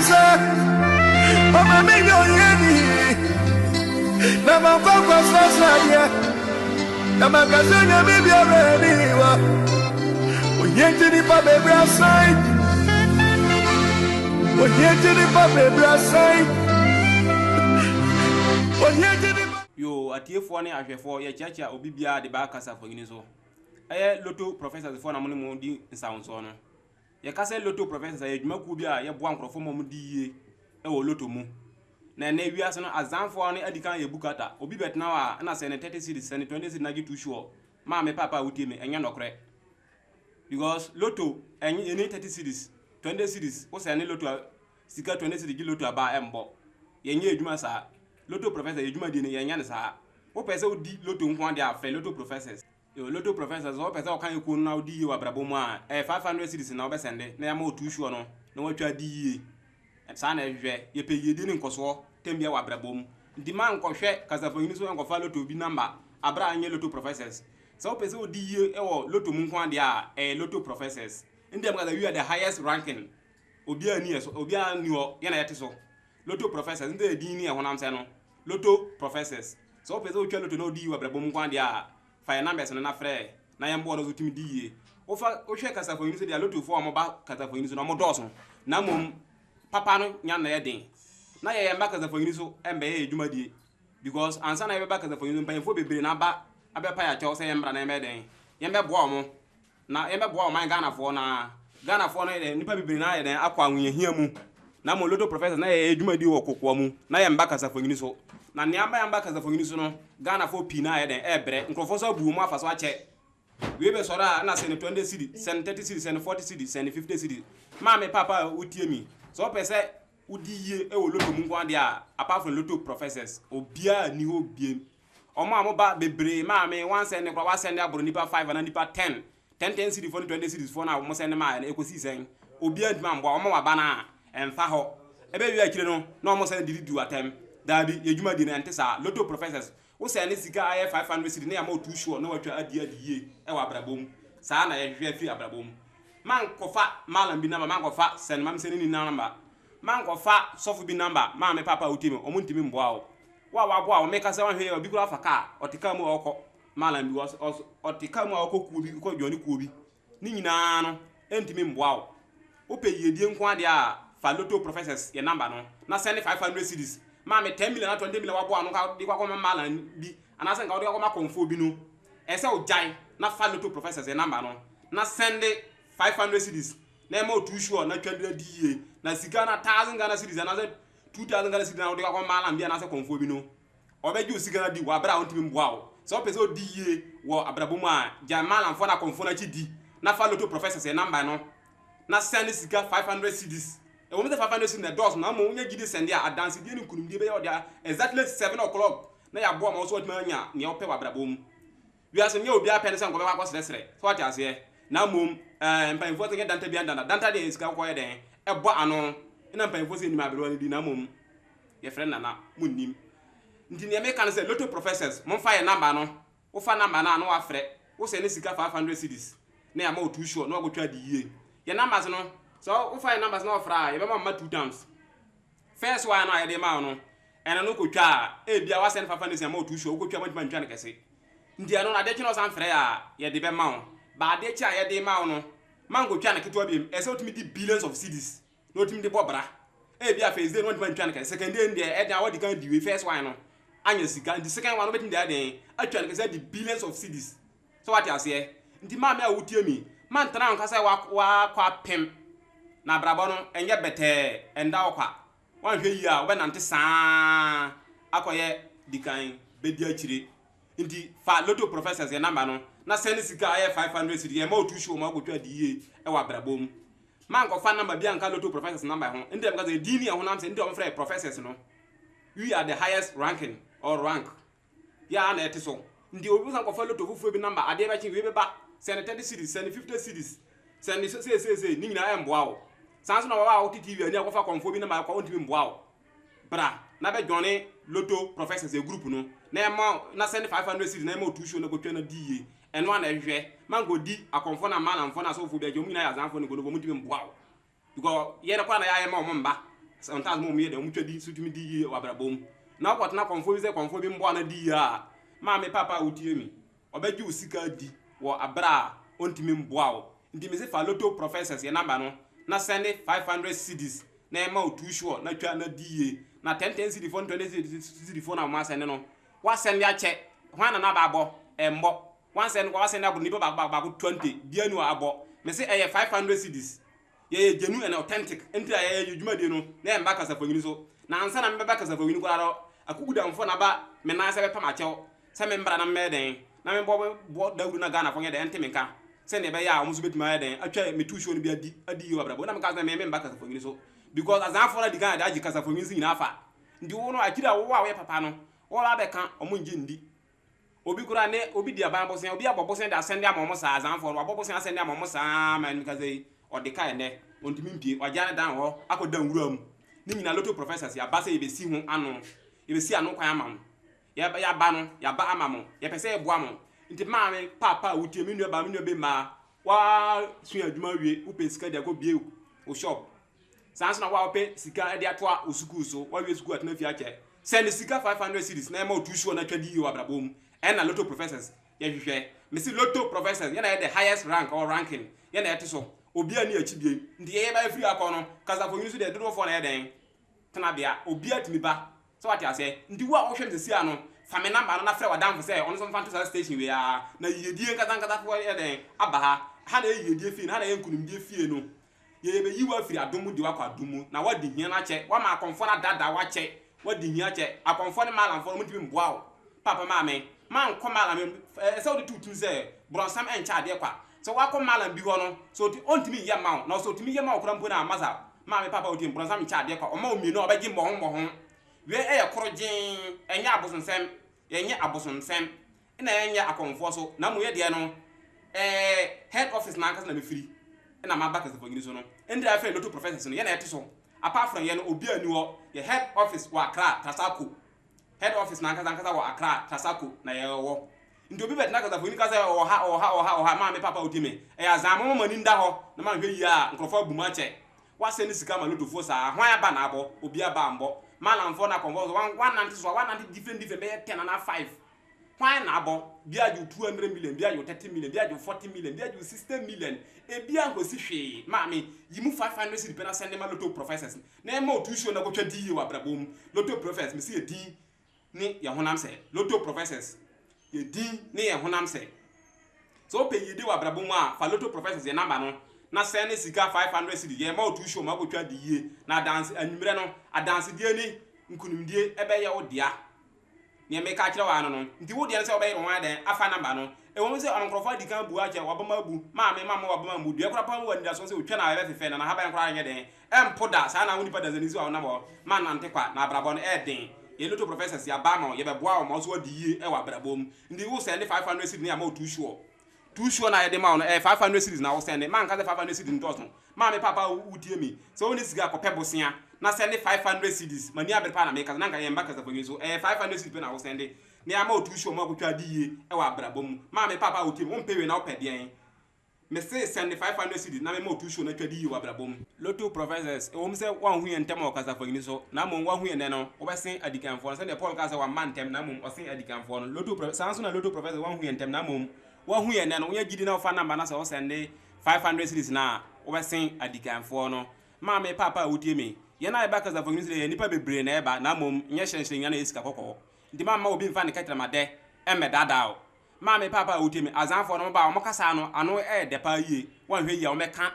say, Mama me no yeni. Na mafoko sasa na magazine me be ready wa. Oyenti ni pa baby aside. Oyenti ni pa baby aside. Oyenti ni yo atiefo ne ahwefo ye chacha obi bia de ba kasa fanyini so eh loto professors fo na mo ne mo di nsanso no ye kasa loto professors ye dwuma ku bia ye boa nkrofo mo di yie e wo loto mu na na wiase no azanfo ne adikan ye bukata obi betna wa na se ne 30 cities se ne 20 cities na gi too sure ma me papa wutie me enya nokre because loto enye 30 cities 20 cities wo se ne loto sika 20 cities gi loto aba embo ye nye edwuma sa loto professor edwuma di ne ye nya ne sa wo pese odi loto nko ade afre loto professors yo loto professors wo pese o kan eku na odi yi wa brabo mu a 500 cities na wo be sende na ya ma otu sure no na wo twa di yi sa na hwe ye pe yedi ne nkoso tembia wa brabo mu ndi man ko hwe kasafanyini so enko fa loto bi number abra anye loto professors so wo pese odi yi e wo loto mu nko ade a loto professors ndi am ga we are the highest ranking obi ani eso obi ani o ye na yete so loto professors ndi edi ni e honam se no loto professors so pese o twa loto no di wa brabo mu kwan dia fa numbers no na frɛ na yembo no zutimi di ye o fa o hwe kasafanyini so dia loto fo mo ba kasafanyini so no mo doso na mom papa no nya na ye den na ye yemba kasafanyini so embe ye edwuma die because ansa na ye ba kasafanyini so mpanfo bebre na ba abepa ya chew se yembra na embe den yembe boa mo na yembe boa man Ghana fo no nipa bebre na ye den akwa anwuye hia mu na mo loto professors na ye edwuma di wo kokko mu na ye mba kasafanyini so na niamba yamba kasafanyini so no Ghana fo pi na ye den ebre nkrofo so bu mu afaso ache we be sora na se ne 20 cedi se ne 30 cedi se ne 40 cedi se ne 50 cedi ma me papa utie mi so pese udi ye e wo loto mu nko ade a apart from loto professors obia ni ho biem omo amoba bebre ma me wan se ne kwa wa send abro nipa 5 na nipa 10 cedi for 20 cedi for na mo send ma na ekosi sen obia dima mbo omo wa ba na emfa ho ebe wi akire no na omo send didi atem dabi yedwuma di na ntesa loto professors wo se ne sika aye 500 cedi na ya ma otu sure na watwa adi ye e wa brabom sa na ye hwe fi abrabom man kofa malam bi number man kofa sen mam sen ni number man kofa sofu bi number ma me papa utimi o muntimi mboa o wa boa o meka se wan hwe obi kura faka otika mu okọ malam bi otika mu okọ ku bi ko joni ku bi ni nyina no entimi mboa o pe yedie nko ade a fa loto professors ye number no na send 500 cedis ma me 10 million na 20 million wa boa no ka di kwa ko malam bi anase nka odi kwa ma konfo bi no ese o jai na fa loto professors ye number no na send 500 cedis na mo too sure na twadira die na sika na 1000 Ghana cedis na 2000 Ghana cedis na odi kwa malam bi na se konfo bi no obeju sika na di wa bra on timi mboa o so pese o die wo abrabomu a ja malam fo na konfo na chi di na fa loto professors ye number no na send sika 500 cedis e wo me 500 cedis na dos na mo nya gidi send ya adance die ni kunum die be ya odia exactly 7 o'clock na ya boa ma so otima nya ne ope wa abrabomu wi aso nya obi apene se nko be kwa sresre so ati ase na mom mpanfo te danta bi danta de sika ko ye den e bo ano na mpanfo se nima abelo ni di na mom ye friend na munnim ndi ne me kan se loto professors mon fa ye number no wo fa number na no afre wo se ne sika 500 cedis na ya ma otu sure na ogotwa di ye ye numbers no so wo fa ye numbers na ofra ye be ma 2 times first one na ye de ma no ena no kotwa e bia wa send 500 cedis ma otu sure wo kotwa ma ntwa ne kese ndi ano na de kino san frɛ ya ye de be ma wo ba de cha ye de ma wo no man kotwa na ketwa bi e se otimi di billions of cedis no otimi di bobra e bia face day no ntwa ntwa ne kese second day ndi e dan wodi kan di we first one no anya sika ndi second one no betin dey den atwa ne kese di billions of cedis so what you say ndi ma me awutie mi man tana nka say wa kwa pem na brabo no enye bete enda okwa wan hwe yi a wo be nante saa akoye dikan bedi akire ndi fa loto professors ye number no na send sika aye 500 cedi ye ma otu show ma gotwa di ye e wa brabo mu man ko fa number bia nka loto professors number ho ndi am ka say di ni ho nam say ndi o frɛ professors no we are the highest ranking or rank ya na etiso ndi obi san ko fa loto fufu bi number ade ba chi we be ba send 30 cedis send 50 cedis send say ni nyina emboa o sanso na wa TV ani akofa konfo bi number kwa ontimi mboa o bra na be join loto professors e group no na ma na send 500 cedis na ma otu show na gotwa na die eno na hwe man go di akonfo na ma na mfo na so fu bi ajo mu na ya zanfo ne go no mo ntimi mboa o because ye na kwa na ya ma o mba sometimes mo me de mo twadi sutumi di yie wa brabom na kwat na konfo bi se konfo bi mbo na di ya ma me papa utie mi obeji usika di wo abra ontimi mboa wo ndi me se fa lotto professors ye number no na send 500 cedis na e ma otu sure na twa na di yie na 10 cedi phone 20 cedi phone na ma send no wa send ya che hwan na ba abo embo wan send kwa send abo ni ba 20 bia ni wa abo me se 500 cedis ye genuine and authentic enti aye yedwuma de no na emba kasa fanyini so na ansa na mbeba kasa fanyini ko aro akuguda mfo na ba me na se be pam achew se me mbra na mmeden na me bo dawuru na Ghana fonye de enti menka se ne be ya omuso betima ya den atwa me tu show no bi adi yi wa brabo na me kasa me mbaka kasa fanyini so because as afo na di Ghana da agi kasa fanyini si na afa ndi wo no akira wo wa we papa no wo la be kan omo ngi ndi obi kura ne obi di aban bosen obi abobosen da send am omo sa azanfo abobosen send am omo sa man mi kasa yi odika ene ontimi mpie wajane dan ho akoda nwuram ni nyina lotto professors ya base yebesi ho ano yebesi ano kwan amam ya ba no ya ba amam ya pese ebo amam nti maame papa wutie me nua be ma wa sua adwuma wie upe sika de go bie o shop sans na wa ope sika de atoa osuku so wa wie suku atna fi ache send sika 500 cedis na ma otu sure na twadi yo abrabom na lotto professors ya hwehwe me si lotto professors yana the highest rank or ranking yana etiso obi ani achibie ndi ye ba free akono kasa fo yusu de do fo na eden tana bia obi atimi ba so what ya say ndi wo a wo hwem sesi ano fa me number no na frɛ wadam fo say on so fanto station we a na yedie nkata fo eden aba ha na yedie fi na yenkunum die fie no ye be yiwa free adomu di wakwa adomu na wadi hia na che wa ma akonfo na dada wa che wadi hia che akonfo ne malam fo mo timi mboa wo papa maame man ko malam se wo de tutu say bronsam encha de kwa so wa ko malam bi ho no so ti ontimi ye mawo na so timi ye mawo kura mpo na amaza ma me papa oti mbronsa mi cha de kwa o ma omi no obegi mbo ho we e ye korogin enya abosonsem yenye abosonsem ina yenye akonfo so na mo ye de no head office na akasa na me free ina ma back as for so no ndi afa lotto professors no ye na ete so apart from ye no obi ani wo ye head office wa Accra Tasako head office na akasa wa Accra Tasako na ye wo ndi obi bet na kasa foni kasa oha ma me papa odime azamo mani nda ho na ma hwe yi a nkrofo abuma che wase ni sika ma lotto fo sa hwan aba na abo obi aba mbo malamfo na convos 190 different be 10 na 5 hwan na abo bia ju 200 million bia ju 30 million bia ju 40 million bia ju 60 million e bia ngo si hwe ma me yimu 500 cedi pe na send ma lotto professors na ma otu show na go twa di wa brabom lotto professors me si edi ni ya honam se lotto professors yedi ne ye honam se so pe yedi wa brabo mu a fa lotto professors ye number no na send sika 500 cedi ye ma otu show ma go twa di ye na dance anwumre no adanse die ni nkunumdie ebe ye odia ne me ka kire wa no nti wo die se obe ye ho adan afa number no e wo se onkrofo di kan bu ache wa ba ma bu ma me ma wa ba ma mu dua kura pa wa ndia so se otwa na ebe fefe na ha ba nkura nye den empoda sa na woni pa dazani so na bo ma na ntekwa na brabo no den ye lotto professors ya ba ma ye be boa o ma so odi ye e wa brabom ndi wo send 500 cedis na ma otu sure na ye de ma no 500 cedis na wo send man ka 500 cedis ndoso ma me papa udie mi so woni siga ko pebosia na send 500 cedis mani abere pa na me ka na nka ye mbaka za fanyi so 500 cedis pe na wo send ne ama otu sure ma ko twa di ye e wa brabom ma me papa udie wo mpewe na wo pedien me say send 500 cedis na me ma otu sure na twa di ye wa brabom lotto professors e wo me say wan hu ye ntem o ka za fanyi so na mo wan hu ye ne no wo be sen adikanfo so ne Paul ka say wa man ntem na mo o sen adikanfo no lotto professors na lotto professors wan hu ye ntem na mo wa hu ye ne no wo gidi na fa number na say wo send 500 cedis na wo be sen adikanfo no ma me papa udie me ye na e ba ka za fanyi so ye nipa bebre na e ba na mo nye hyenhyen na esika kokko ndi ma obi mfa ne katira ma de emme dadao ma me papa udie me azanfo no ba wo kasa no ano e de pa yie wan hwe yie wo meka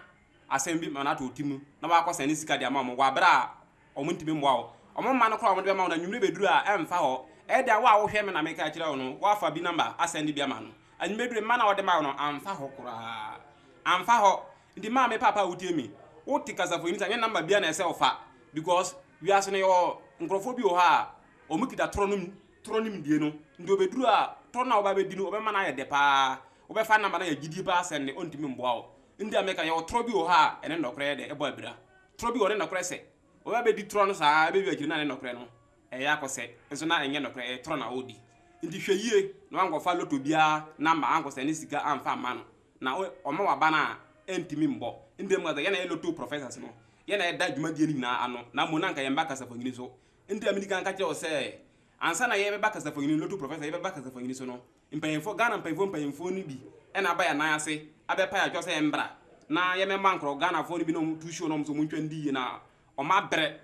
asem bi ma na to timu na ba kwasa ne sika dia ma mo wa bra o mo ntimi mwa o mo ma no kro mo de ma na nwumre beduru a emfa ho e dia wa wo hwe me na me ka kira wo no wa fa bi number asend bia ma no anyumedure ma na wo de ma no amfa ho kura amfa ho ndi ma me papa udie me wo tikasa fo ni ta number bia na ese ofa because we aso ne yo nkrofo bi o ha o mukita tronim die no ndi obeduru a tro na oba bedi no obe ma na ye de pa obe fa number na ye gidi pa send on timi mboa o ndi ameka ye tro bi o ha ene ndokre de ebo abira tro bi o ne ndokre se oba bedi tro no sa be bi akiri na ne ndokre no e ya kose enso na enye ndokre tro na odi ndi hwe yie no ango fa lotto bia number ango se ne sika amfa ma no na o ma wa ba na entimi mbo ndi mu ga ye na lotto professors no ye na da dwuma die ni na ano na mo na nka ye mba kasafonyini so ndi amerika nka je se ansa na ye be ba kasafonyini lotu professor ye be ba kasafonyini so no mpanyefo Ghana mpanyefo ni bi e na ba ya nan ase abepa ya jose mbra na ye me mankro Ghana fo ni bi no tu show no so mo ntwa ndi na o ma bre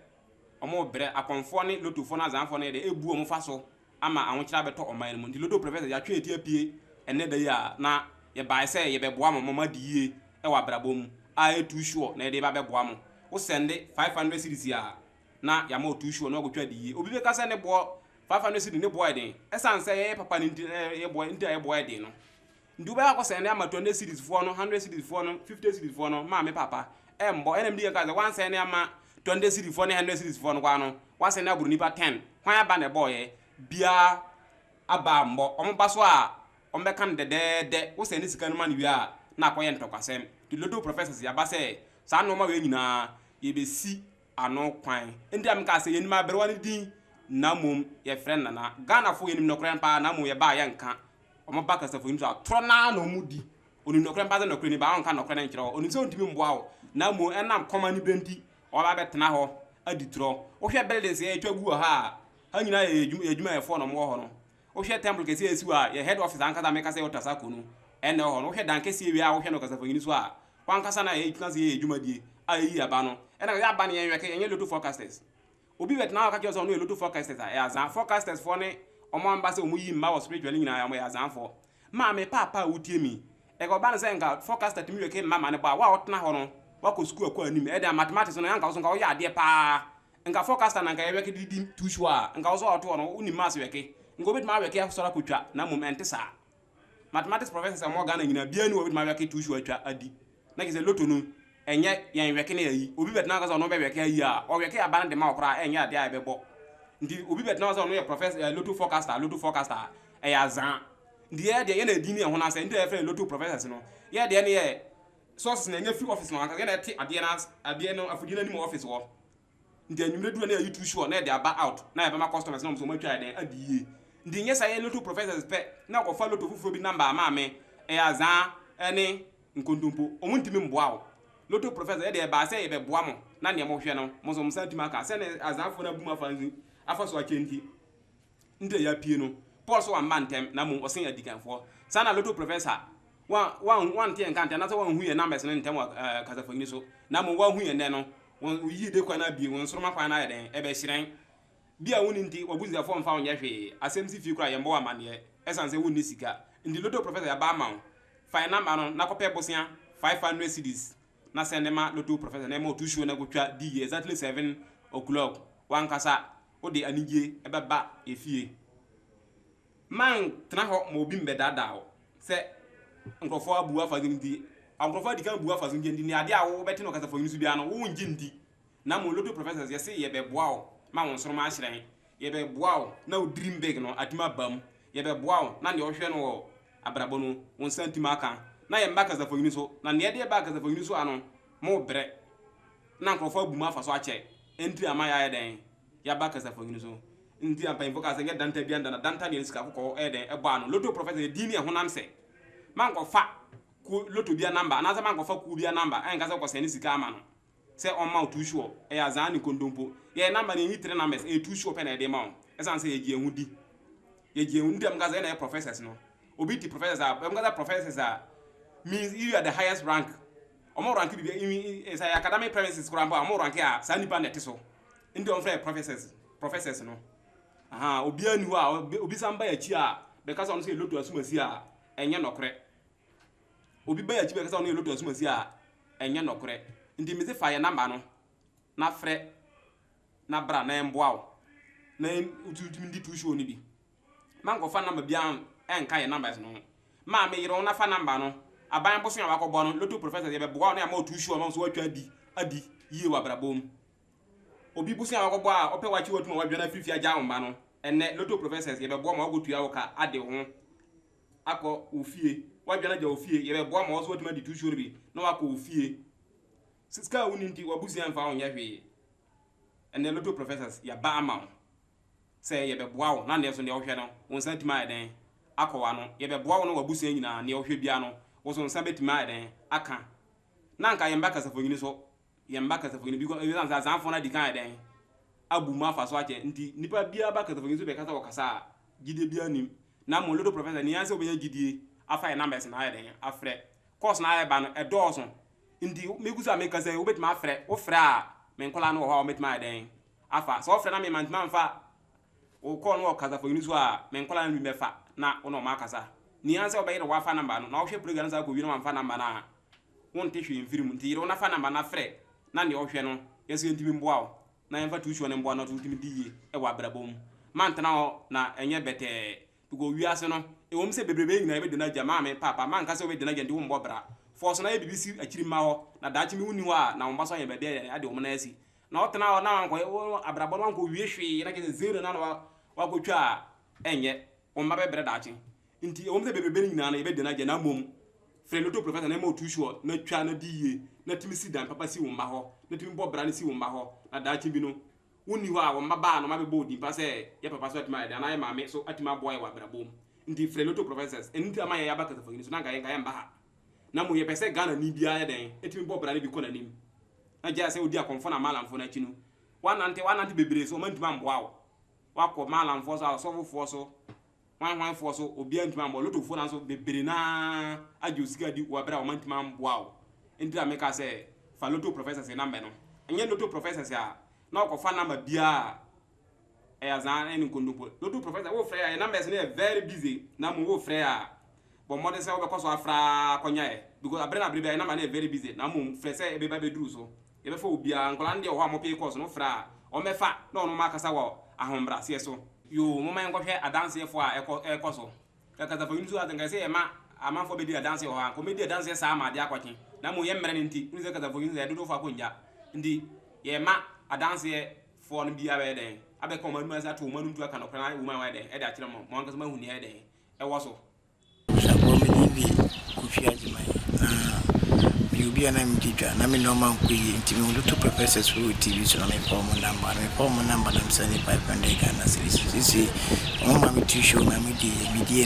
omo bre akonfo ni lotu fo na zanfo na de ebu o mo fa so ama anwokira beto o man mu ndi lotu professor ya twa eti apie ene da ya na ye ba se ye be boa mo mama die e wa brabom a tu show na de ba be boa mo wo sende 500 cedis ya na ya mo tu show na ogotwa die obi be ka se ne bo 500 cedis ne boy den esan se ye papa ni ye boy nti ye boy den no ndu ba ko sende ama 20 cedis fo no 100 cedis fo no 50 cedis fo no ma me papa embo enem die ka ze wan sende ama 20 cedis fo ne 100 cedis fo no kwa no wa sende aburu nipa 10 kwan aba ne boy bia aba mbo omo baso a ombe kan de wo sende sika no ma ne wi a na akoye ntokwasem di lodo professors ya ba se sa no ma we nyina ye be si ano kwan ndi am ka se ye ni ma berwa ni din na mum ye friend na Ghana fo ye ni no kran pa na mum ye ba ye nka omo ba ka se fo ni so atro na no mu di oni no kran pa ze no kran ni ba on ka no kran nkire oni se ontimi mboa wo na mum enam koma ni benti o ba betena ho adi tro wo hwe buildings ye twagu ha nyina ye edwuma ye fo no mo ho no wo hwe temple ke se esi wa ye head office anka da me ka se otasa ko no ene ho no wo hwe dan ke se wi a wo hwe no ka se fo ni so a wan kasa na ye kan se ye edwuma die ayi aba no ena ya aba ne yenweke yenye lotu forecasters obi bet na ka kyo so no lotu forecasters ya zan forecasters for ne omo amba se omu yi mma wo spiritually nyina ya mo ya zan for ma me papa utie mi e go ban se nka forecaster timi weke mama ne ba wa otna ho no wa ko school ko anim e da mathematics no yanka so nka wo ya ade pa nka forecaster na nka ye weke didi tushu a nka wo so oto no uni mass weke nka obet ma weke so ra kotwa na moment sa mathematics professor mo Ghana nyina bia ni obet ma weke tushu atwa adi na kise loto no enye yen weke na yi obi bet na ka no be weke yi a o weke aba de ma okra enye ade a bebo ndi obi bet na no ye professor loto forecaster e ya zan ndi ye de ye na dini e ho na se ndi e friend loto professors no ye de ne ye sources na enye free office no aka ye na ti ade no afudi na ni mo office wo ndi anyumre du na yi too sure na de aba out na e be ma customers no so ma twa de adiye ndi nye sa ye loto professors pe na ko fa loto fufu bi number ama me e ya zan ene nkontompo omuntimi mboa wo loto professor de ba se ye be boa mo na ne mo hwe no mo so msanti maka se ne azanfo na buma fanzi afa so akenti nde ya pie no Paul so wan mantem na mo osen adikanfo sana loto professor wan tie nkante na so wan huye numbers ne ntem kasafoni so na mo wan huye ne no won yi de kwa na bi won soro makwa na ye den e be hiren bia woni nti wabuzi afo mfa onye hwe asemsi fi kura ye mbo amane esanse woni sika ndi loto professor ya ba ma fine number no na kope bosia 500 cedis na sendema loto professor na mo tushu na gotwa di exactly 7 o'clock wan kasa odi anije ebeba efie man tena ho mo bi mbedada ho se nkrofo abu afazin di nkrofo di kan bu afazin di ni ade a wo beti no kasa fo yusu bia no wo ngi ndi na mo loto professors ye se ye be boa wo ma won soro ma ahyiren ye be boa wo na o dream big no atima bam ye be boa wo na ne o hwe no wo abrabo no won santima aka na ye mbaka za fo yusu na ne de ba ka za fo yusu ano mo bre na nkrofo abu ma afaso ache entry ama ya den ya baka za fo yusu ndi ampa invoka se danta bia ndana danta ne sika ko eden ebo ano loto professor di ne honam se man ko fa ku loto bia number na za man ko fa ku bia number en ka se ko se ni sika ama no se on ma too sure e ya zan ni kondompo ye number ni 3 numbers e too sure pe na de ma esan se ye gi ehudi ndi am ga ze na professors no obi ti professors am ga professors means you are the highest rank omo rank bi is academic premises kurambo omo rank a sa nipa net so ndi on free professors no aha obi anu a obi samba ya chi a be ka so no se loto asumasi a enye nokre obi ba ya chi be ka so no loto asumasi a enye nokre ndi me se fa ya number no na fre na bra na emboa na ututumi ndi tu show ni bi man ko fa number bia enka ya numbers no ma me yiro na fa number no aban boso ya wakobọ no loto professor ye be boa na ya ma tu show ma so watwa adi yie wa brabom obi busu ya wakobọ a ope wachi watuma wadwa na fifi aja omba no enne loto professors ye be boa ma ogotua wo ka ade ho akọ ofie wadwa na ja ofie ye be boa ma so watuma di tu show bi na wakọ ofie siska woni nti wabusu ya mfa onye hwe enne loto professors ya ba ama se ye be boa wo na ne so ne wo hwe no won santima ya den akọwa no ye be boa wo no wabusu nyina ne wo hwe bia no wo so nsa betima ya den aka na nka ye mbaka safonyini so yɛmba kasafoni bi ko za za fona di kan den abu ma fa so ache nti nipa bia ba kasafoni so be kasa wakasa gide bia nim na mo lodo professor ni yanse obeya gidie afa e numbers na den afre course na e ba no e dɔɔso nti me gusa me kasa obetima afre wo frɛ a me nkola no ho obetima den afa so frɛ na me mantima mfa wo ko no kasafoni so a me nkola no me fa na wo no ma kasa ni yanse obeya no wa fa number no na wo hwɛ program sa ko wi no ma fa number na won te hwe mfiri mu nti yire wo na fa number na frɛ na ne ohwe no yeso ntimi mboa wo na yemfa tuhwo ne mboa no to ntimi diye e wa brabom mantena ho na enye bete tugo wiase no e wom se bebrebe nyina ebe de na jama me papa man ka se obe de na jende wo mbo bra force na e bibisi akiri ma ho na dachi mi wuni ho a na womba so ye bede ade wo na asi na otena ho na wanko abrabom wanko wie hwe na ke zero na wa ko twa enye womba be bre dachi nti e wom se bebrebe nyina na ebe de na jana mom frɛ loto professor na mo tuhwo na twa na diye na timi si dan papa si wo mba ho na timi bo bra ni si wo mba ho na dachi bi no woni ho a wo mba ba no ma be bodi pa se ye papa so atima da na ye maame so atima boy wa bra bom ndi frɛ loto professors enti ama ye yaba kasafo ni so na ga ye mba ha na mo ye pese Ghana ni bia ye den etimi bo bra ni bi ko na nim na ja se odi akonfo na malamfo na chinu wanante bebre so mantima mboa wo wakɔ malamfo so asofofo so wan so obi antima mbo loto fo na so bebre na ajosika di wa bra wo mantima mboa wo enti da meka se fa loto professors e number no enye loto professors ya na ko fa number bia e azan en kondopo loto professor wo frɛ ya numbers na very busy na mo wo frɛ ya bo mo de se wo be koso afra konya e because abrena abrebe ya number na very busy na mo frɛ se e be ba be duru so e be fa obia nkola ndi ho a mo pay course no fra o mefa na ono ma kasa wo ahombra se so yo mo man kwhwɛ adanse fo a ekoso kaka fa yinso atenga se e ma amanfo be di adanse ho a ko me di adanse sa ma de akwakin na mo ye mmere nti nse kaka fa yinso ya dodo fa konja ndi ye ma adanse fo no bia be den abe ko manu asa to manu tu aka no kran wo man wa den e da kire mo anka so ma huni e den e wo so sabo me bi ku fi ajima na bi obi ana mi didwa na me no man ku yi nti me loto professors for TV so na me form number na msani 500 Ghana series sisi o ma mi show na mi di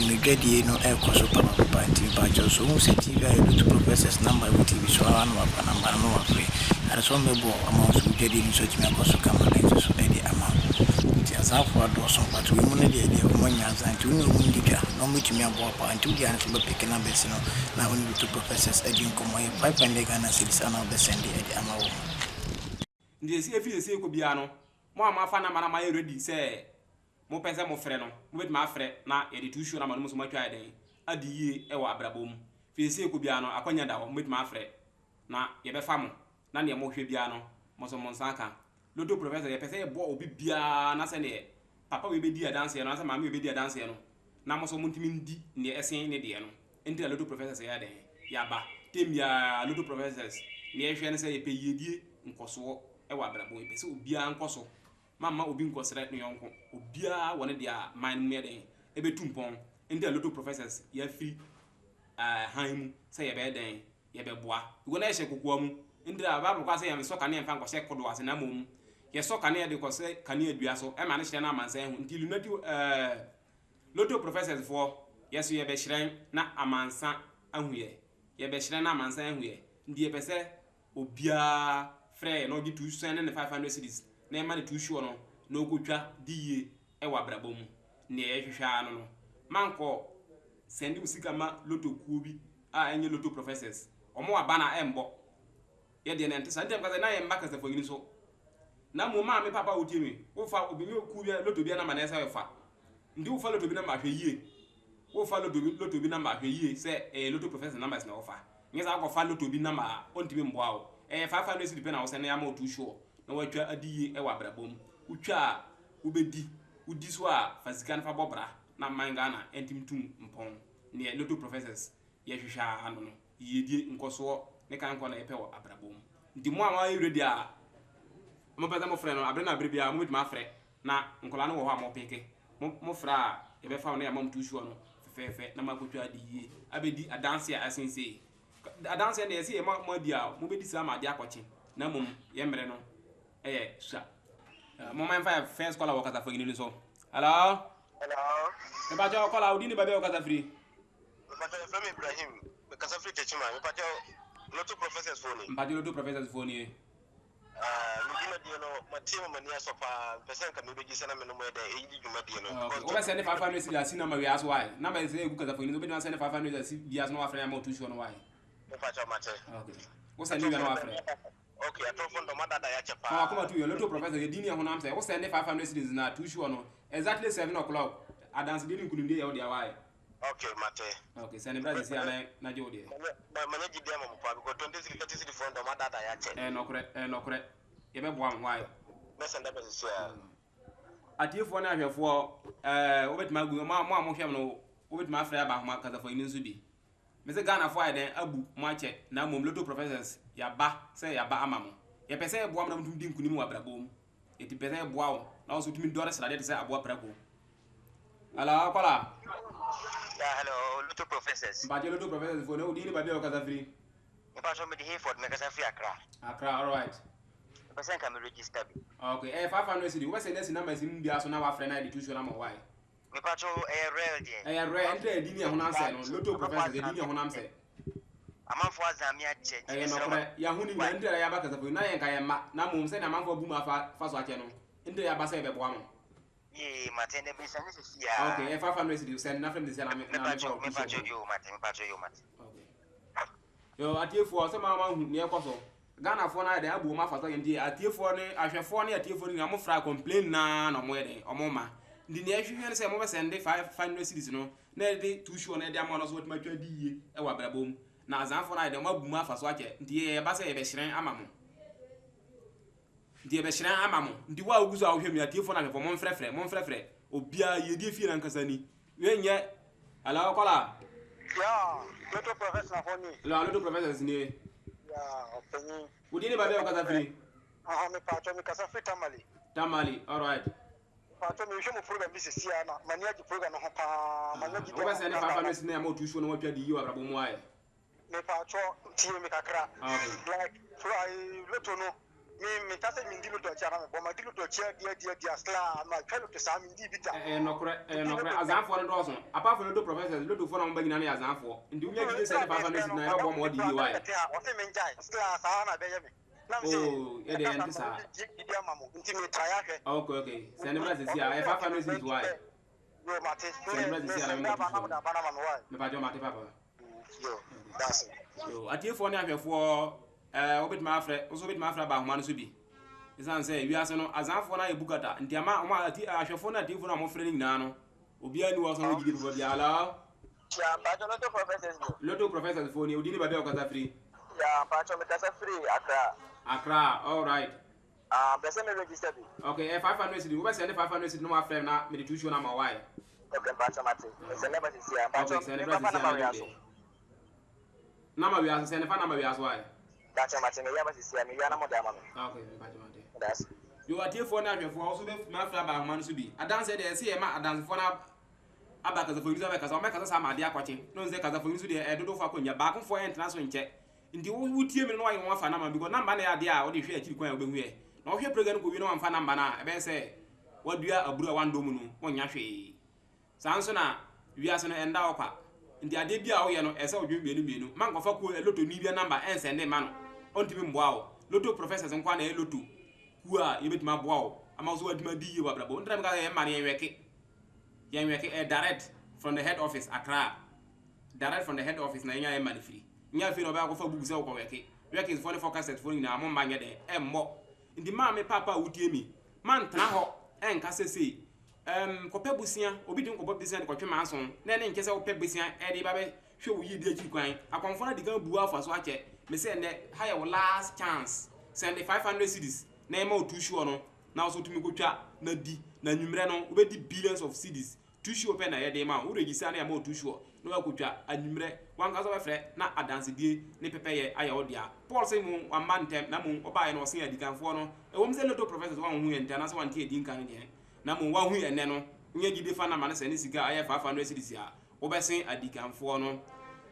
me gradie no e ko so papa nti ba jo so mu se TV ayo loto professors number with TV so anu apa number no wa free ara so me bo ama so gradie ni so ti me ko so kama na so e di ama nti asafo ado so but we mu ne de o manya zanti unu mu didwa no mi ti me abo apa nti udi ana se be pick number no na oni loto professors e di nkomo 500 Ghana series ana be send e di ama wo ndi esi efi esi ko bia no mo ama fa na mana ma ye ready se mo pese mo frɛ no mo bet ma frɛ na ye de tuhwo na ma no so ma twa den adiye e wa abrabom fi esi ko bia no akwanya da mo bet ma frɛ na ye be fa mo na ne mo hwɛ bia no mo so mo nsanka loto professor ye pese ye bo obi bia na se ne papa we be di dance no na se mama we be di dance no na mo so mo ntimi ndi ne esen ne de no enti loto professors ya den ya ba temia loto professors ne ye hwɛ ne se ye pe yedie nkoso e wa abrabom pese obia nkoso mama obi nkosere no yonko obia wone dia man mu den e be tumpon enti loto professors ya free han se ye be den ye be boa wo na ye hye kokwa mu enti ba ko ase ya so ka ne mfa nkɔhye kodo ase na mom ye so ka ne de ko se ka ne adua so e ma ne hye na amansan hu enti lunati loto professors for yeso ye be hye na amansan ahu ye be hye na amansan ahu ye ndi ye pese obia frɛ no gi 2,500 series na ma ne tuhwo no na okotwa diye e wa brabom ne ye hwehwa no manko sendi musika ma loto kuo bi a enye loto professors omo wa bana embo ye de ne ntesa ndem kaza na ye mbaka za fogini so na mo ma me papa woti mi wo fa obi mi kuo bi loto bi na ma na esa we fa ndi wo fa loto bi na ma hwe yie wo fa loto bi na ma hwe yie se loto professors numbers na wo fa nyesa ko fa loto bi na ma ontimi mboa wo 500 cedi pe na wo se na ya ma tuhwo na watwa adiye e wa brabom utwa ubedi udi so a fasikan fa bobra na mangana entimtum mpon ne loto professors ye hwehwa ano no yedie nkoso ne kan ko na epe wa abrabom ndi mo ama ready a mo pesa mo frɛ no abre na abre bia mo bitma frɛ na nkola no wo ho a mo peke mo fra e be fa na ya mam tuhwo no fefefe na makotwa adiye abedi adanse a asense adanse na yesi e mo di a mo bedi sa ma di akɔkye na mom ye mre no sha mo man fa first call wa kata fogini so hello me ba jo call audi ni ba be o kata free me ba jo from Ibrahim me kata free techima me pa jo loto professors phone mpa di loto professors phone Over 500 cities, I see number we ask why. Number is because of you know, 500 years no after I'm out to show why. Okay. What's the new after? Okay, I told the mother that I come to you, little professor, you didn't know I'm saying, what's the 500 cities not too sure no. Exactly 7 o'clock. I dance didn't couldn't be out there why. Okay, Mate. Okay, send him brother, see, I'm not Jody. My manager, because 20 cities from the mother that I no correct. You have one why. Listen, that is at you for now for with my mamma, with my friend about my cousin for Inusubi. Mr. Ghana fire then Abu Mache, now little professors, ya ba, say ya ba amamo. Ya pese boam nam dim kunimu abrabom. Eti pese boao, na also to me dollars la say abo abrabo. Ala kola. Hello, little professors. But you little professors for no dini babe okaza free. You pass on me the Hayford make us free Accra, all right. Person can register. Okay, 500 city. What's the next number is in the so now after night the 2 number why? Me pacho a real enter dini honam say no little professors the dini honam say. Amam for Zamia check. No ya huni na enter ya baka zapo na yen ka ma na mum say na man for buma fa so ake no. Enter ya basa e be boa mo. Ye matende be san this ya. Okay, 500 city send na from this na me pacho you mate. Okay. Yo atiefo so ma hu ne ekoso. Ghana for na dey abu ma fa so yen di atiefo ne ahwefo ne atiefo ne am fra complain na no mo eden omoma. Ndi ne ahwehwe ne say mo be send 500 cities no na dey too sure na dey am no so what ma twa di ye e wa brabom na azanfo na dey mo abu ma fa so ake ndi ye ba say ye be hyiren amamo ndi ye be hyiren amamo ndi wa oguzo ahwehwe mi atiefo na me mo mfrefre obia ye di fie na nkasa ni we nye ala kola ya little professor for me la little professors ni ya openi udini babe okaza free me pacho me kasa free tamali all right pacho me show mo program bi sisi ana manage program no pa manage do send 500 na mo tuisho no watwa di yi wa brabo mo aye me pacho tie me kakra like so I little no me kasa mi ndilo to chia na me bo ma ndilo to chia dia sla ma kalo to sa mi ndi bita no kore azanfo no do so apart from the professors lodo for no bagina na azanfo ndi unya di send 500 na e bo mo di yi wa o se me njai sla sa na be ye me. Oh, yeah, they enter sa. Okay. Send me this here. 500 is why. Send me this here. Me pa jo mate papa. Yo, atiefo na ahwefo obet ma afre, oso bet ma afre ba homa no so bi. Isan say wi ase no azanfo na ebukata. Nti ama o ati ahwefo na atiefo na mo frɛ ni nyina no. Obi ani wo so no gidi bo dia ala. Ya, ba jo loto professors no. Loto professors fo ni odi ni ba be o kasa free. Ya, pa jo me kasa free Accra, all right. Person me register bi. Okay, 500 cedi. We send 500 cedi no ma frame na me the tuition na ma why. Okay, pacho mate. Send never see am. Pacho send never see am. Number we ask send number we ask why. Pacho mate me never see am. Me ya na mo da ma me. Okay, pacho mate. That's. You are here for na hwefo also be ma fra ba man so bi. Adan say dey see ma adan for na abaka za for use abaka za ma kaza sa ma dia kwache. No nze kaza for use dey edodo for akonya ba kun for enter so nche. Ndi wo tie me no wa yon fa na ma because number na ya de a wo de hwe akiri kwan obehu e na wo hwe program ko wi no wa fa number na e be se wadua abura wando mu no wonya hwe sanso na wi aso no enda okwa ndi ade bia wo ye no ese odwe mienu man ko fa ko loto ni bia number en send ma no ontimi mboa wo loto professors nkwa na e loto ku a ye betima boa wo ama so wadima di ye wa brabo ndra me ka ye ma ne yenweke direct from the head office Accra direct from the head office na nya ye ma ne free nya fi no ba ko fa bugu se ko weke is for focus set for na mo ma nya de emmo ndi ma me papa wutie mi man tena ho enka sese ko pe busia obi din ko bo busia ko twe manson na ne nke se wo pe busia e de ba be hwe wo yi di akiri kwan akonfo na diga buwa afa so ache me se ne high your last chance send 500 cedis na e ma otu sure no na so tumi ko twa na di na nwumre no wo be di billions of cedis tu sure pe na ye de ma wo register na ya ma otu sure no wa ko twa anwumre wan ka so be frɛ na adanse die ne pepe ye aya odia Paul say mu amantem na mu oba ye no se adikanfo no e wo mse little professors wan hu ye ntana so wan tie di nkan ne na mu wan hu ye ne no nya gide fa na ma ne se ne sika aya 500 cedis ya wo be sen adikanfo no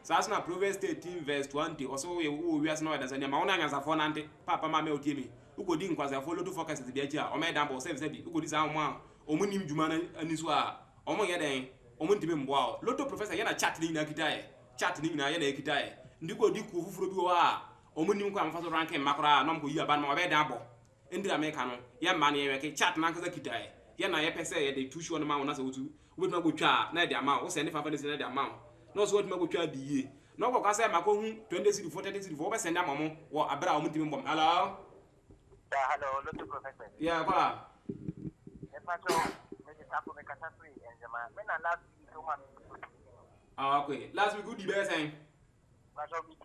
sasa na Proverbs 13 verse 20 also we wo wiase na wadanse ne ma wona nyansafo na nte papa ma me otie mi ukodi nkwasafo little focus bi achi a o me dambo se bi ukodi sa mo a o mu nim dwuma na ani so a o mo ye den o mu ntime mboa little professor ye na chat ni na kitae chat ni na ye na ekitae ndiko di ku fufuro bi wa o mu nim kwa mfa so ranking makora no mko yi aban ma be dambo Indi America no ye man ye ke chat na nkaza kita ye na ye pese ye de tushi no ma wona se wotu wo ma go twa na de ama wo send 500 na de ama no so wo ma go twa di ye no go ka say ma ko hu 20 cedi 40 cedi wo be send ama mo wo abra wo mutimi mbom hello hello Lotto Professor yeah kwa e pato me de tapo me kata free enjama me na last week o man okay last week good be saying pato me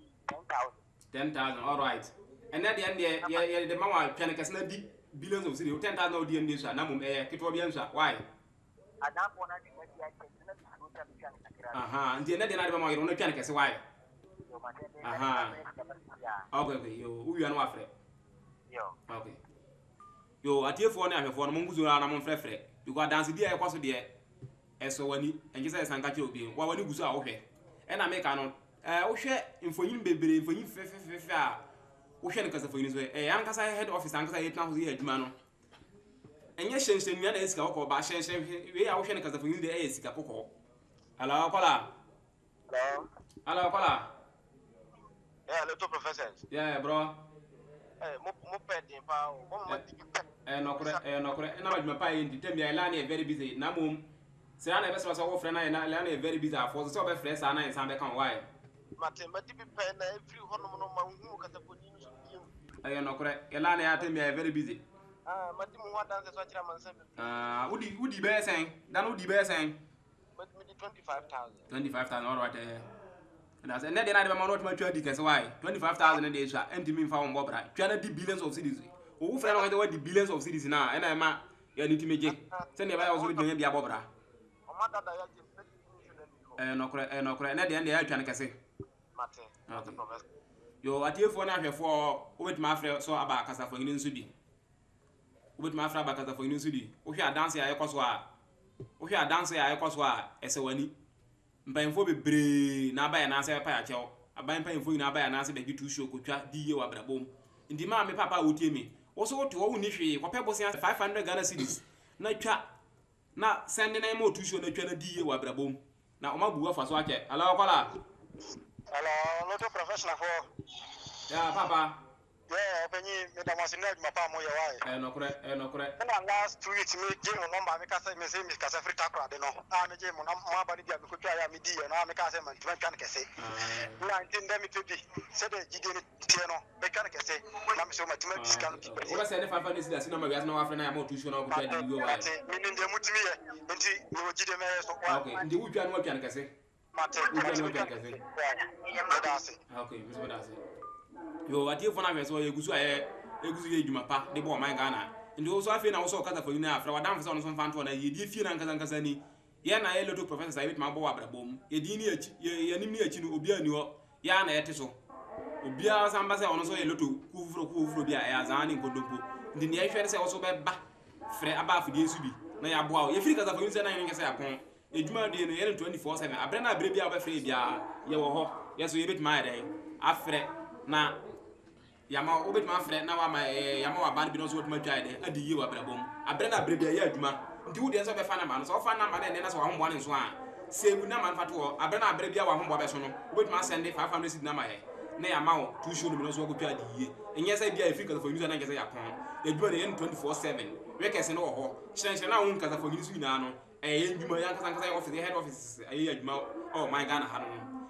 10,000 all right and at the end yeah the mama trying to na di billions of cedi 10,000 o di ndi so na mum kitwa bia nso why adampo na di na di na di go ta bi kan aha ndi na de na de mama yero na twa kese why aha okay yo uyu anu afre yo okay yo atiefo na ahwefo no munguzo na mo mfrefre because dance dia ekwaso de eso wani enje say sanka che obi wa wani guso a wo hwe e na meka no wo hwe mfonyin bebere mfonyin fefefefe a wo hwe ne kasa fonyin so an kasa head office an kasa yetna ho ye adwuma no enye hyenhyen nua na esika kokko ba hyenhyen we a wo hwe ne kasa fonyin de e esika kokko ala kwala ala kwala yeah Lotto Professor yeah bro mo pede pa o mo nokore na madwuma pa yi nditem ya ila na very busy na mom sira na besa so wo frɛ na ila na very busy afo so be frɛ sa na insan be kan why mate mati bi pe na every hono no ma hu kata fonyin so dio nokore ila na ya tem ya very busy mati mu wa dance so akira man se udi be sen dan udi be sen mati mi 25,000 all right that's and then I don't know what my trade is why 25,000 a day sha and me fa on bobra try di billions of cities o friend no get the billions of cities na and I ma ya need to make say ne ba ya so bi bia bobra o ma dada ya je nokore and then ya twa ne kese mate okay yo atiefo na hwefo o bet ma afre so aba kasa fo ngin nsu bi o bet ma afre aba kasa fo ngin nsu bi o hwe dance ya ekoso a ese wani mpanfo bebre na aba ya na ase pa ya chew aban mpanfo ina aba ya na ase begi tu show kotwa diye wa brabom ndi ma me papa wotie me wo so wote wo ni hwe kwape bosia 500 Ghana cedis na twa na send na mo tu show na twa na diye wa brabom na o ma buwa fa so ake ala kwala Hello, Lotto Professional for. ya papa Yeah, penny me da masina ma pa mo ya wai. nokore Na last 2 weeks me je mo number me ka say me say me ka say free takra de no. Me je mo na ma ba ni dia me ko twa ya me di na me ka say man twa kan kese. Na ntin da me tobi. Se de jide ni tie no. Be kan kese. Na me so ma tima discount. o ba send 500 cedis na ma bias na wa afre na ya mo tu show na ko twa diye wa Me ni de mutimi ye. Nti me jide me so kwa. okay ndi wo twa no wa twa kese Mate. okay miss that's it yo atiefo na hweso egusu ye edwuma pa de bo man Ghana ndi wo so afi na wo so kata fo na afra wadam fo so no fanto na ye die fie na nkasa ni ye na ye Lotto Professor sai bit ma bo wa brabom ye di ni achi ye nim ni achi no obi ani ho ya na ye te so obi a samba se ono so ye Lotto kufuro bi a ya zan ni nkodompo ndi ne ye hwere se wo so be ba frɛ aba afidie su bi na ya boa ye firi kasa fo ni se na ye nkasa ya pon edwuma de no ye 24/7 abre na abre bia wo be frɛ bia ye wo ho ye so ye bit ma ye afrɛ na yama obet ma frɛ na wa ma yama wa ban bi no so wotuma twa de adi yi wa brabom abre na abre bia ye adwuma nti wo de so be fa na ma no so fa na ma na na so wa homboa ne so a sebu na man fato abre na abre bia wa homboa be so no obet ma send 500 cedi na ma he na yama wo tu show no bi no so ko twa adi yi enye say bia efika for news na nke say yakon adwuma de 24/7 we kese no wo ho hyenhyen na wo nkasa for news nyina no ye ndwuma ya nkasa ya office head office ayi adwuma oh my Ghana ha no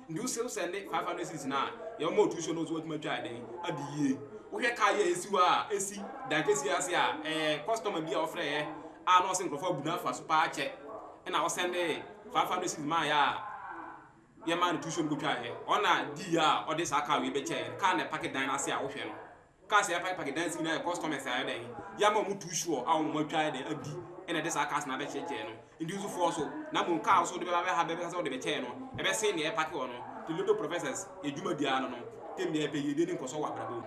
ndi wo send 500 cedi na ya mo tu show no so wotuma twa de adi yi wo hwe ka ye esi wa esi da kesi ase a customer bia ofre ye a no se nkrofo bu na fa so pa ache na wo send 500 cedi ma ya man tu show go twa he ona di ya ode sa ka we be che ka na packet dan ase a wo hwe no ka se packet dan si na customer sa ya den ya ma mu tu show a wo mo twa de adi ena de sa ka na be che no ndi usu for so na mo ka so de be ha be so de be che no e be se ne e packet wo no the Lotto Professors edwuma dia no tem de pe ye de ni nkoso wa brabo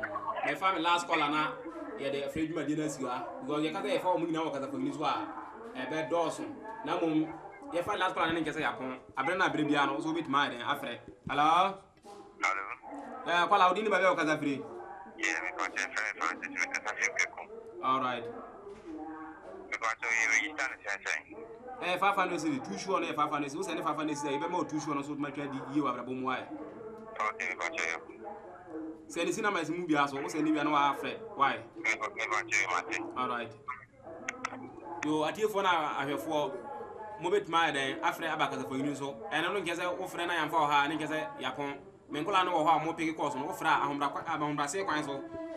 my family last call na ye de afre edwuma dia na siwa because ye ka say fa mo nyina wa kasa family so a e be doso na mo ye fa last call na nkesa yakon abre na abre bia no so bit ma den afre hello call audi ni ba be o kasa free yeah me ko che fa me kasa free ko all right me ko to ye register na say 500 cedi tu show na 500 cedi wo send 500 cedi e be ma tu show no so ma twa di yi wa brabo mo wa okay me ko che Send the number is movie as well. Send you an afraid. Why? All right. You at your phone. I have 4 mobile my day after Abacas for you so. And I don't guess I offer and I am for her and guess Yapon. Mencola know how more pig cost no offer I'm Brasil.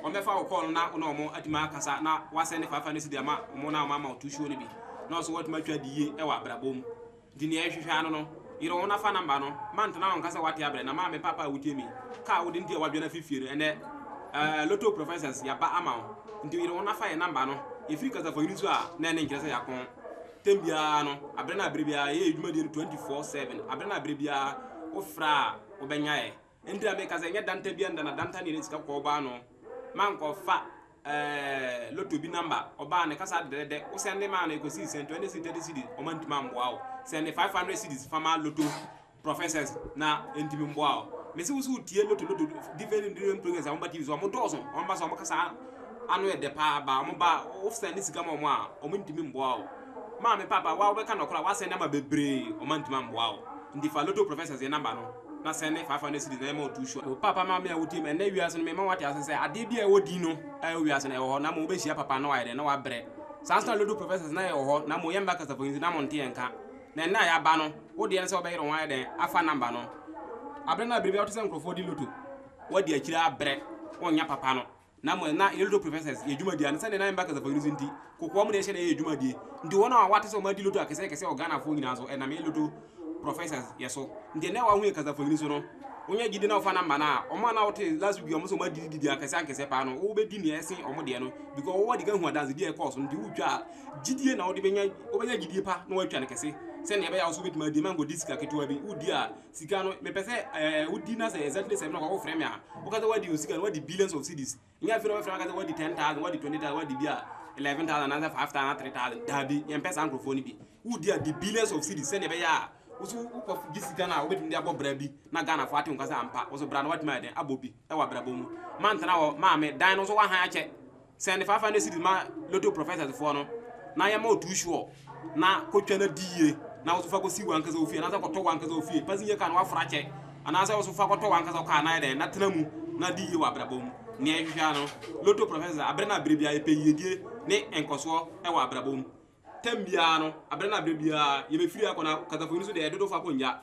On the file call now no more at Marcasa now was any 500 diama Mona Mamma to show me. No so what much a day ewa brabum. Dinia Shano. You don't want a fan number no. Man now on Casa Watiabre and Mamma Papa would me. Car wouldn't hear what you're 50 and Lotto professors Yaba amount. Until you don't want to find a number no. If you for you Nanny Jasayakon. Tembiano, Abrena Bribia, you made 24/7. Abrena Bribia, Ofra, Obenyae. Enter make as I get Dante Bian and a Dantan in its Cobano. Manco fat Lotto be number, Obana Casa de Osande man, you could see send 20 cities, Omantimam wow. Send 500 cities from our Lotto professors now in Timum wow. Messi who tear Lotto different programs, but use one dozen, on Basomacasa, Anway de Pa, Bamoba, Offstand this Gamma, Omantimum wow. Mamma Papa, wow, we cannot call us a number be Omantimam wow. In the Lotto professors, a number no. Na send 500 cities more too short. Papa mamma would him and they are some what I say. I did be a woodino. We are an na mo be papa no I no bread. Sans Lotto professors na or na mo yamba kasa for Namonti and camp. Then na ya bano, what the answer by on why then afa number no. Abrena be out some for the Lotto. What the chila bread on ya papa no. Na mo na Lotto professors, ye juma di and send 9 back as for using tea. Cocomination a juma di. Do one what is so much Lotto I can say or Ghana for Inazo and I may Lotto professors, yes, so they never win because of Unisono. When you didn't know Fanamana, or man out last week, almost what did the Akasanka Sepano, Obedini, or Modiano, because what the gun who does the dear course on the Uja, Gideon or the Benya, Obey Gidipa, no one can say. Send a also with my demand with this Kakito, Udia, Sicano, Mepese, Udina say exactly the same of Fremia, because what do you see and what the billions of cities? You have to know what the 10,000, what the 20,000, what the beer. 11,000, another 5,000, 3,000, Dabi, and Pest Angrophony. Who dear the billions of cities send a bear. Usu of Gisicana with the above Brabi, Nagana Fatim Kazampa, was a brand what made Abobi, our Brabum. Mantana, Mamma, Dinos 1 high check. Send 500 cities, my Lotto professors for no. Now I'm more too sure. Now, Coachana D. Now, so far, see one because of fear, another got 1 because of fear. Passing your can offer a check. And as I also forgot 1 because of Canada, and not Namu, Nadi, you are Brabum. Near Shano, Lotto professor, Abrena Bribia, pay ye, ne and Coswa, our Brabum. Tembiano, Abrena Bribia, you may free a corner, Catafunis, the Edo Facunya.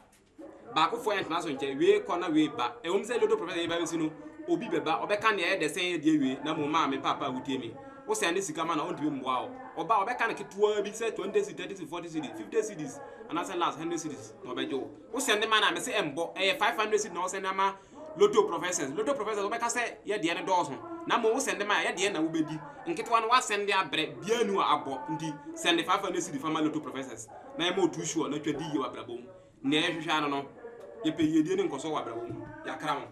Back for international, we corner way back. A woman said Lotto professor, Babisino, Obi Beba, or Becania, the same day, Namu Mamma, Papa would tell me. What's Sandy Sicaman on to him? Wow. Or Bow Becana keep 12, 20, 30, 40 cities, 50 cities, and as a last 100 cities, no by Joe. What's Sandy Man, I say, a 500 cities, no Sanama. Lotto professors, like say, yeah, the end Dawson. Now, most send them at the end of Ubedi, and get one was send their bread, dear new abo, indeed, send the 500 city from my Lotto professors. Now, more too sure, not your D. You are Brabum. Near Shano, you pay you didn't go so Brabum, your crown.